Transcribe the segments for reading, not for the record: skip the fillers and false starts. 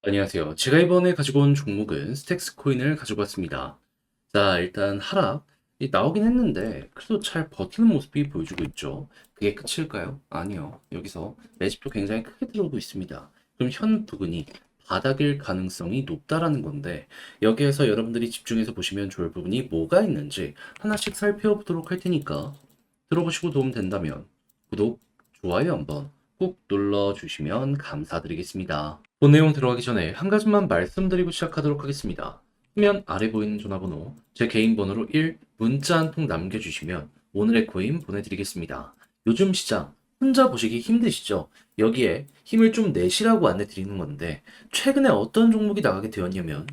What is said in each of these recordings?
안녕하세요. 제가 이번에 가지고 온 종목은 스택스 코인을 가지고 왔습니다. 자, 일단 하락 나오긴 했는데 그래도 잘 버티는 모습이 보여주고 있죠. 그게 끝일까요? 아니요. 여기서 매집도 굉장히 크게 들어오고 있습니다. 그럼 현 부근이 바닥일 가능성이 높다라는 건데 여기에서 여러분들이 집중해서 보시면 좋을 부분이 뭐가 있는지 하나씩 살펴보도록 할 테니까 들어보시고 도움 된다면 구독, 좋아요 한번 꼭 눌러주시면 감사드리겠습니다. 본 내용 들어가기 전에 한 가지만 말씀드리고 시작하도록 하겠습니다. 화면 아래 보이는 전화번호, 제 개인 번호로 1 문자 한 통 남겨주시면 오늘의 코인 보내드리겠습니다. 요즘 시장 혼자 보시기 힘드시죠? 여기에 힘을 좀 내시라고 안내 드리는 건데 최근에 어떤 종목이 나가게 되었냐면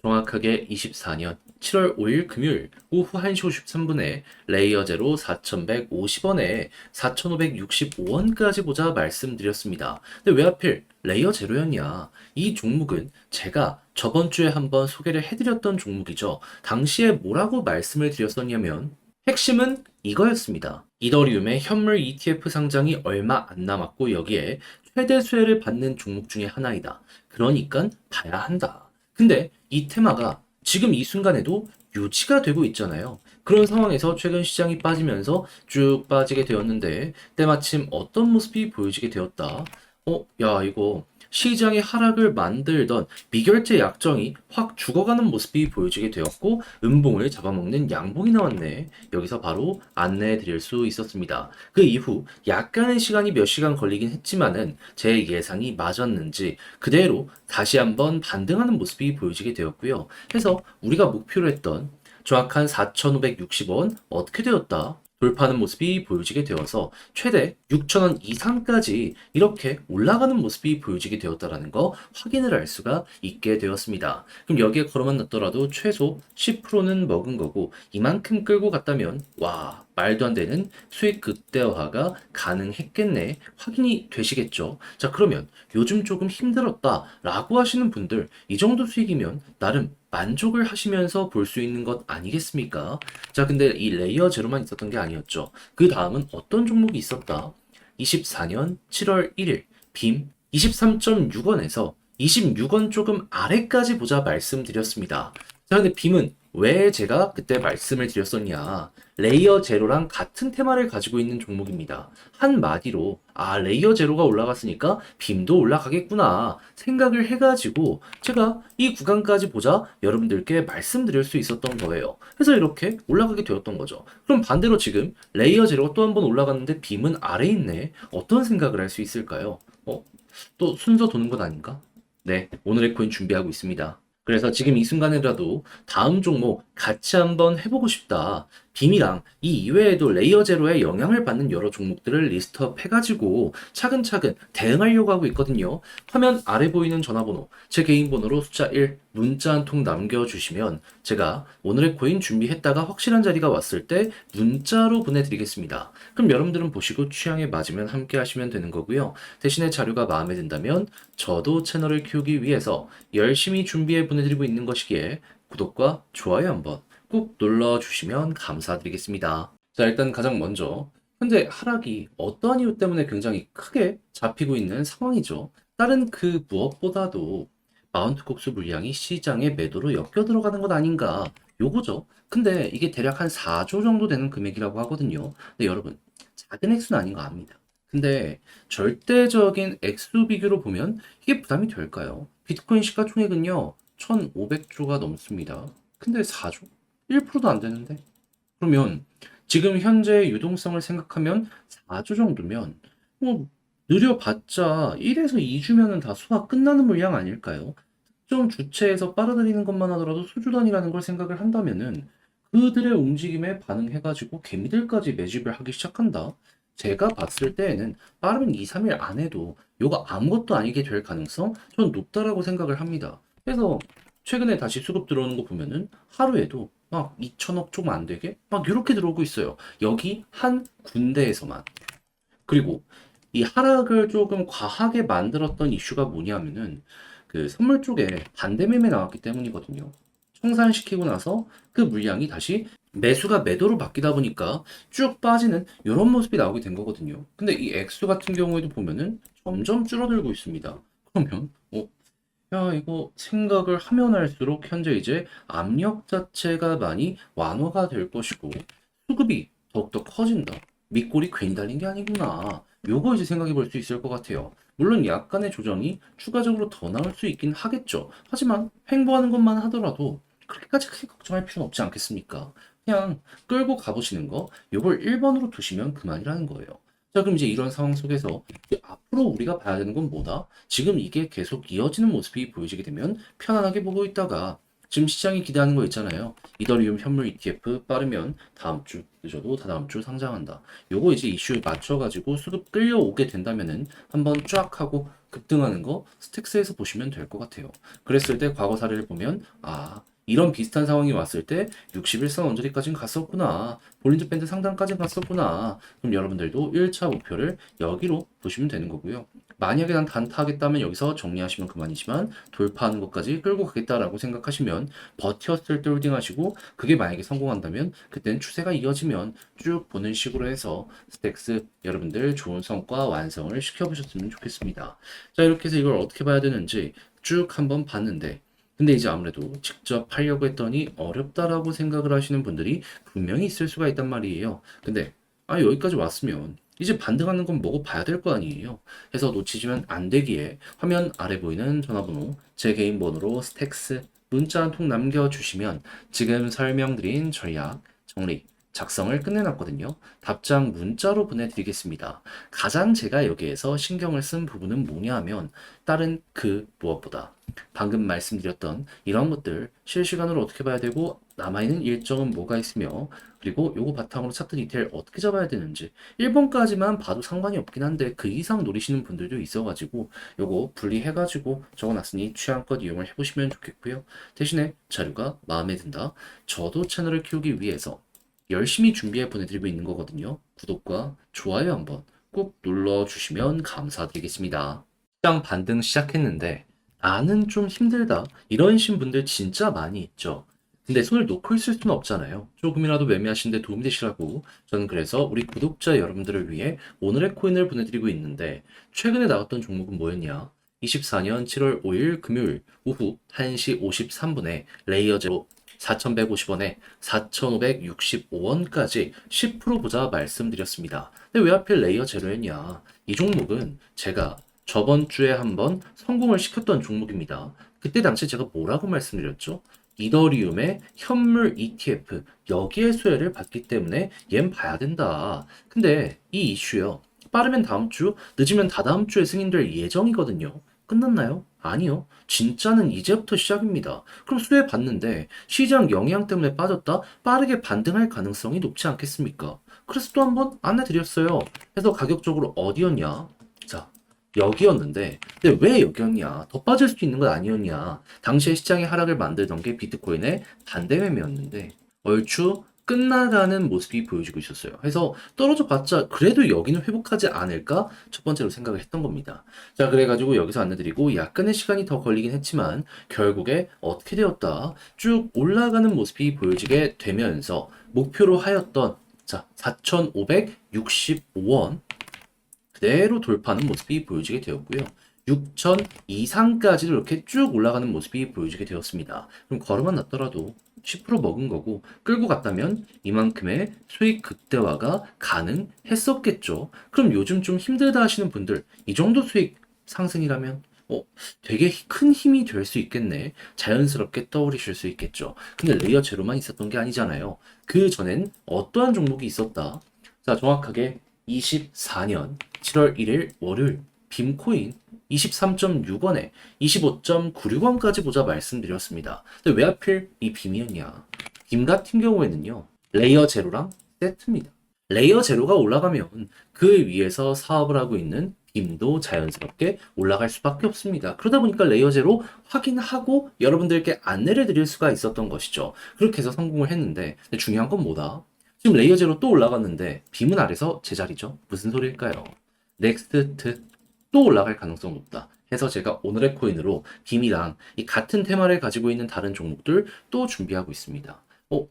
정확하게 24년 7월 5일 금요일 오후 1시 53분에 레이어 제로 4,150원에 4,565원까지 보자 말씀드렸습니다. 근데 왜 하필 레이어 제로였냐? 이 종목은 제가 저번 주에 한번 소개를 해드렸던 종목이죠. 당시에 뭐라고 말씀을 드렸었냐면 핵심은 이거였습니다. 이더리움의 현물 ETF 상장이 얼마 안 남았고 여기에 최대 수혜를 받는 종목 중에 하나이다. 그러니까 봐야 한다. 근데 이 테마가 지금 이 순간에도 유지가 되고 있잖아요. 그런 상황에서 최근 시장이 빠지면서 쭉 빠지게 되었는데 때마침 어떤 모습이 보여지게 되었다. 야, 이거 시장의 하락을 만들던 미결제 약정이 확 죽어가는 모습이 보여지게 되었고 음봉을 잡아먹는 양봉이 나왔네. 여기서 바로 안내해 드릴 수 있었습니다. 그 이후 약간의 시간이 몇 시간 걸리긴 했지만은 제 예상이 맞았는지 그대로 다시 한번 반등하는 모습이 보여지게 되었고요. 그래서 우리가 목표로 했던 정확한 4,560원 어떻게 되었다? 돌파하는 모습이 보여지게 되어서 최대 6,000원 이상까지 이렇게 올라가는 모습이 보여지게 되었다라는 거 확인을 할 수가 있게 되었습니다. 그럼 여기에 걸어만 놨더라도 최소 10%는 먹은 거고 이만큼 끌고 갔다면 와 말도 안 되는 수익 극대화가 가능했겠네 확인이 되시겠죠. 자 그러면 요즘 조금 힘들었다라고 하시는 분들 이 정도 수익이면 나름 만족을 하시면서 볼 수 있는 것 아니겠습니까? 자, 근데 이 레이어 제로만 있었던 게 아니었죠. 그 다음은 어떤 종목이 있었다? 24년 7월 1일 빔 23.6원에서 26원 조금 아래까지 보자 말씀드렸습니다. 자, 근데 빔은 왜 제가 그때 말씀을 드렸었냐? 레이어 제로랑 같은 테마를 가지고 있는 종목입니다. 한마디로 레이어 제로가 올라갔으니까 빔도 올라가겠구나 생각을 해가지고 제가 이 구간까지 보자 여러분들께 말씀드릴 수 있었던 거예요. 그래서 이렇게 올라가게 되었던 거죠. 그럼 반대로 지금 레이어 제로가 또 한 번 올라갔는데 빔은 아래에 있네. 어떤 생각을 할 수 있을까요? 또 순서 도는 것 아닌가? 네, 오늘의 코인 준비하고 있습니다. 그래서 지금 이 순간에라도 다음 종목 같이 한번 해보고 싶다. 빔이랑 이 이외에도 레이어 제로에 영향을 받는 여러 종목들을 리스트업 해가지고 차근차근 대응하려고 하고 있거든요. 화면 아래 보이는 전화번호, 제 개인 번호로 숫자 1 문자 한 통 남겨주시면 제가 오늘의 코인 준비했다가 확실한 자리가 왔을 때 문자로 보내드리겠습니다. 그럼 여러분들은 보시고 취향에 맞으면 함께 하시면 되는 거고요. 대신에 자료가 마음에 든다면 저도 채널을 키우기 위해서 열심히 준비해 보내드리고 있는 것이기에 구독과 좋아요 한번 꾹 눌러주시면 감사드리겠습니다. 자, 일단 가장 먼저 현재 하락이 어떠한 이유 때문에 굉장히 크게 잡히고 있는 상황이죠. 다른 그 무엇보다도 마운트 곡수 물량이 시장에 매도로 엮여 들어가는 것 아닌가 요거죠. 근데 이게 대략 한 4조 정도 되는 금액이라고 하거든요. 근데 여러분 작은 액수는 아닌 거 압니다. 근데 절대적인 액수 비교로 보면 이게 부담이 될까요? 비트코인 시가총액은요 1,500조가 넘습니다. 근데 4조? 1%도 안 되는데? 그러면 지금 현재 유동성을 생각하면 4조 정도면 뭐 느려봤자 1에서 2주면은 다 소화 끝나는 물량 아닐까요? 특정 주체에서 빨아들이는 것만 하더라도 수주 단위라는 걸 생각을 한다면은 그들의 움직임에 반응해가지고 개미들까지 매집을 하기 시작한다. 제가 봤을 때에는 빠르면 2, 3일 안에도 요거 아무것도 아니게 될 가능성 전 높다라고 생각을 합니다. 그래서 최근에 다시 수급 들어오는 거 보면은 하루에도 막 2천억 조금 안 되게 막 이렇게 들어오고 있어요. 여기 한 군데에서만. 그리고 이 하락을 조금 과하게 만들었던 이슈가 뭐냐면은 그 선물 쪽에 반대 매매 나왔기 때문이거든요. 청산시키고 나서 그 물량이 다시 매수가 매도로 바뀌다 보니까 쭉 빠지는 이런 모습이 나오게 된 거거든요. 근데 이 액수 같은 경우에도 보면은 점점 줄어들고 있습니다. 그러면 야, 이거 생각을 하면 할수록 현재 이제 압력 자체가 많이 완화가 될 것이고 수급이 더욱더 커진다. 밑골이 괜히 달린 게 아니구나. 요거 이제 생각해 볼 수 있을 것 같아요. 물론 약간의 조정이 추가적으로 더 나올 수 있긴 하겠죠. 하지만 횡보하는 것만 하더라도 그렇게까지 크게 걱정할 필요는 없지 않겠습니까? 그냥 끌고 가보시는 거, 요걸 1번으로 두시면 그만이라는 거예요. 자, 그럼 이제 이런 상황 속에서 이제 앞으로 우리가 봐야 되는 건 뭐다? 지금 이게 계속 이어지는 모습이 보여지게 되면 편안하게 보고 있다가 지금 시장이 기대하는 거 있잖아요. 이더리움 현물 ETF 빠르면 다음 주, 늦어도 다다음 주 상장한다. 요거 이제 이슈에 맞춰가지고 수급 끌려오게 된다면은 한번 쫙 하고 급등하는 거 스택스에서 보시면 될 것 같아요. 그랬을 때 과거 사례를 보면 이런 비슷한 상황이 왔을 때 61선 언저리까지는 갔었구나. 볼린저 밴드 상단까지 갔었구나. 그럼 여러분들도 1차 목표를 여기로 보시면 되는 거고요. 만약에 난 단타하겠다면 여기서 정리하시면 그만이지만 돌파하는 것까지 끌고 가겠다라고 생각하시면 버텼을 때 홀딩하시고 그게 만약에 성공한다면 그때는 추세가 이어지면 쭉 보는 식으로 해서 스택스 여러분들 좋은 성과 완성을 시켜보셨으면 좋겠습니다. 자, 이렇게 해서 이걸 어떻게 봐야 되는지 쭉 한번 봤는데 근데 이제 아무래도 직접 하려고 했더니 어렵다라고 생각을 하시는 분들이 분명히 있을 수가 있단 말이에요. 근데 여기까지 왔으면 이제 반등하는 건 먹어봐야 될 거 아니에요. 해서 놓치시면 안 되기에 화면 아래 보이는 전화번호 제 개인 번호로 스택스 문자 한 통 남겨주시면 지금 설명드린 전략 정리 작성을 끝내놨거든요. 답장 문자로 보내드리겠습니다. 가장 제가 여기에서 신경을 쓴 부분은 뭐냐 하면 다른 그 무엇보다 방금 말씀드렸던 이런 것들 실시간으로 어떻게 봐야 되고 남아있는 일정은 뭐가 있으며 그리고 요거 바탕으로 차트 디테일 어떻게 잡아야 되는지 1번까지만 봐도 상관이 없긴 한데 그 이상 노리시는 분들도 있어가지고 요거 분리해가지고 적어놨으니 취향껏 이용을 해보시면 좋겠고요. 대신에 자료가 마음에 든다. 저도 채널을 키우기 위해서 열심히 준비해 보내드리고 있는 거거든요. 구독과 좋아요 한번 꼭 눌러주시면 감사드리겠습니다. 시장 반등 시작했는데 나는 좀 힘들다. 이러신 분들 진짜 많이 있죠. 근데 손을 놓고 있을 수는 없잖아요. 조금이라도 매매하시는데 도움이 되시라고 저는 그래서 우리 구독자 여러분들을 위해 오늘의 코인을 보내드리고 있는데 최근에 나왔던 종목은 뭐였냐? 24년 7월 5일 금요일 오후 1시 53분에 레이어 제로 4,150원에 4,565원까지 10% 보자 말씀드렸습니다. 근데 왜 하필 레이어 제로였냐? 이 종목은 제가 저번 주에 한번 성공을 시켰던 종목입니다. 그때 당시 제가 뭐라고 말씀드렸죠? 이더리움의 현물 ETF 여기에 수혜를 받기 때문에 얜 봐야 된다. 근데 이 이슈요. 빠르면 다음 주, 늦으면 다다음 주에 승인될 예정이거든요. 끝났나요? 아니요. 진짜는 이제부터 시작입니다. 그럼 수혜 받는데 시장 영향 때문에 빠졌다? 빠르게 반등할 가능성이 높지 않겠습니까? 그래서 또 한번 안내 드렸어요. 그래서 가격적으로 어디였냐? 자, 여기였는데, 근데 왜 여기였냐? 더 빠질 수 있는 건 아니었냐? 당시에 시장의 하락을 만들던 게 비트코인의 반대 매매였는데, 얼추 끝나가는 모습이 보여지고 있었어요. 그래서 떨어져 봤자 그래도 여기는 회복하지 않을까? 첫 번째로 생각을 했던 겁니다. 자, 그래가지고 여기서 안내드리고 약간의 시간이 더 걸리긴 했지만 결국에 어떻게 되었다? 쭉 올라가는 모습이 보여지게 되면서 목표로 하였던 자, 4,565원 그대로 돌파하는 모습이 보여지게 되었고요. 6천 이상까지도 이렇게 쭉 올라가는 모습이 보여지게 되었습니다. 그럼 걸음만 났더라도 10% 먹은 거고 끌고 갔다면 이만큼의 수익 극대화가 가능했었겠죠. 그럼 요즘 좀 힘들다 하시는 분들 이 정도 수익 상승이라면 되게 큰 힘이 될 수 있겠네. 자연스럽게 떠오르실 수 있겠죠. 근데 레이어 제로만 있었던 게 아니잖아요. 그 전엔 어떠한 종목이 있었다. 자, 정확하게 24년 7월 1일 월요일 빔코인 23.6원에 25.96원까지 보자 말씀드렸습니다. 근데 왜 하필 이 빔이었냐? 빔 같은 경우에는요. 레이어 제로랑 세트입니다. 레이어 제로가 올라가면 그 위에서 사업을 하고 있는 빔도 자연스럽게 올라갈 수밖에 없습니다. 그러다 보니까 레이어 제로 확인하고 여러분들께 안내를 드릴 수가 있었던 것이죠. 그렇게 해서 성공을 했는데 근데 중요한 건 뭐다? 지금 레이어 제로 또 올라갔는데 빔은 아래서 제자리죠. 무슨 소리일까요? 넥스트 또 올라갈 가능성 높다. 해서 제가 오늘의 코인으로 빔이랑 이 같은 테마를 가지고 있는 다른 종목들 또 준비하고 있습니다.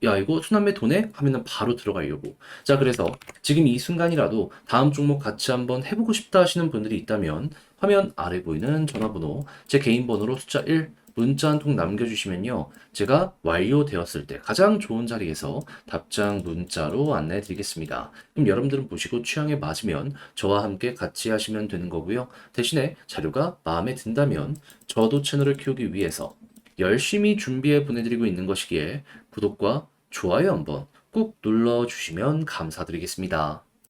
야, 이거 순환매 도네? 하면은 바로 들어가려고. 자, 그래서 지금 이 순간이라도 다음 종목 같이 한번 해보고 싶다 하시는 분들이 있다면 화면 아래 보이는 전화번호, 제 개인 번호로 숫자 1, 문자 한 통 남겨주시면요. 제가 완료되었을 때 가장 좋은 자리에서 답장 문자로 안내해 드리겠습니다. 그럼 여러분들은 보시고 취향에 맞으면 저와 함께 같이 하시면 되는 거고요. 대신에 자료가 마음에 든다면 저도 채널을 키우기 위해서 열심히 준비해 보내드리고 있는 것이기에 구독과 좋아요 한번 꼭 눌러주시면 감사드리겠습니다.